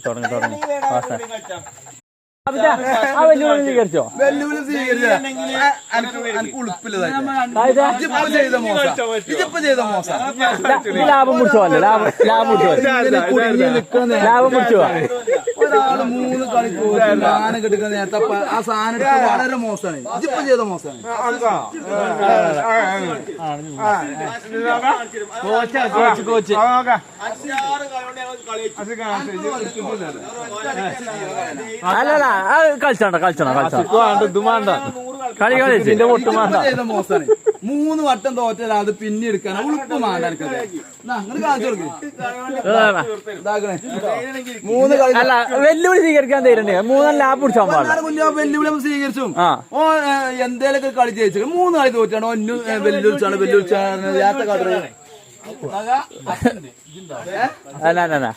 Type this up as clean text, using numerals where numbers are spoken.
തുടങ്ങി വെല്ലുവിളി സ്വീകരിച്ചോ? വെല്ലുവിളി സ്വീകരിച്ച ലാഭം മുടിച്ചോല്ലേ? ലാഭം മുടിച്ചോ? ഒരാള് 3 കളി സാധനം കിട്ടുന്ന നേരത്തെ ആ സാധനം വളരെ മോശമാണ്. ഇതിപ്പോ ചെയ്ത മോശമാണ്. കോച്ച് അല്ലല്ല അത് കളിച്ചോണ്ട കളി കളിച്ചിന്റെ ഒട്ടും വേണ്ട. 3 വട്ടം തോറ്റാൽ അത് പിന്നെ എടുക്കാൻ ഉളുപ്പ് വേണ്ട. അല്ല വെല്ലുവിളി സ്വീകരിക്കാൻ തരുന്നുണ്ട്. 3 ലാഭം പിടിച്ചാൽ വെല്ലുവിളി സ്വീകരിച്ചു. ഓ എന്തേലൊക്കെ കളി ജയിച്ചു. 3 കളി തോറ്റാണ്. ഒന്നു വെല്ലുവിളിച്ചാണ് അല്ല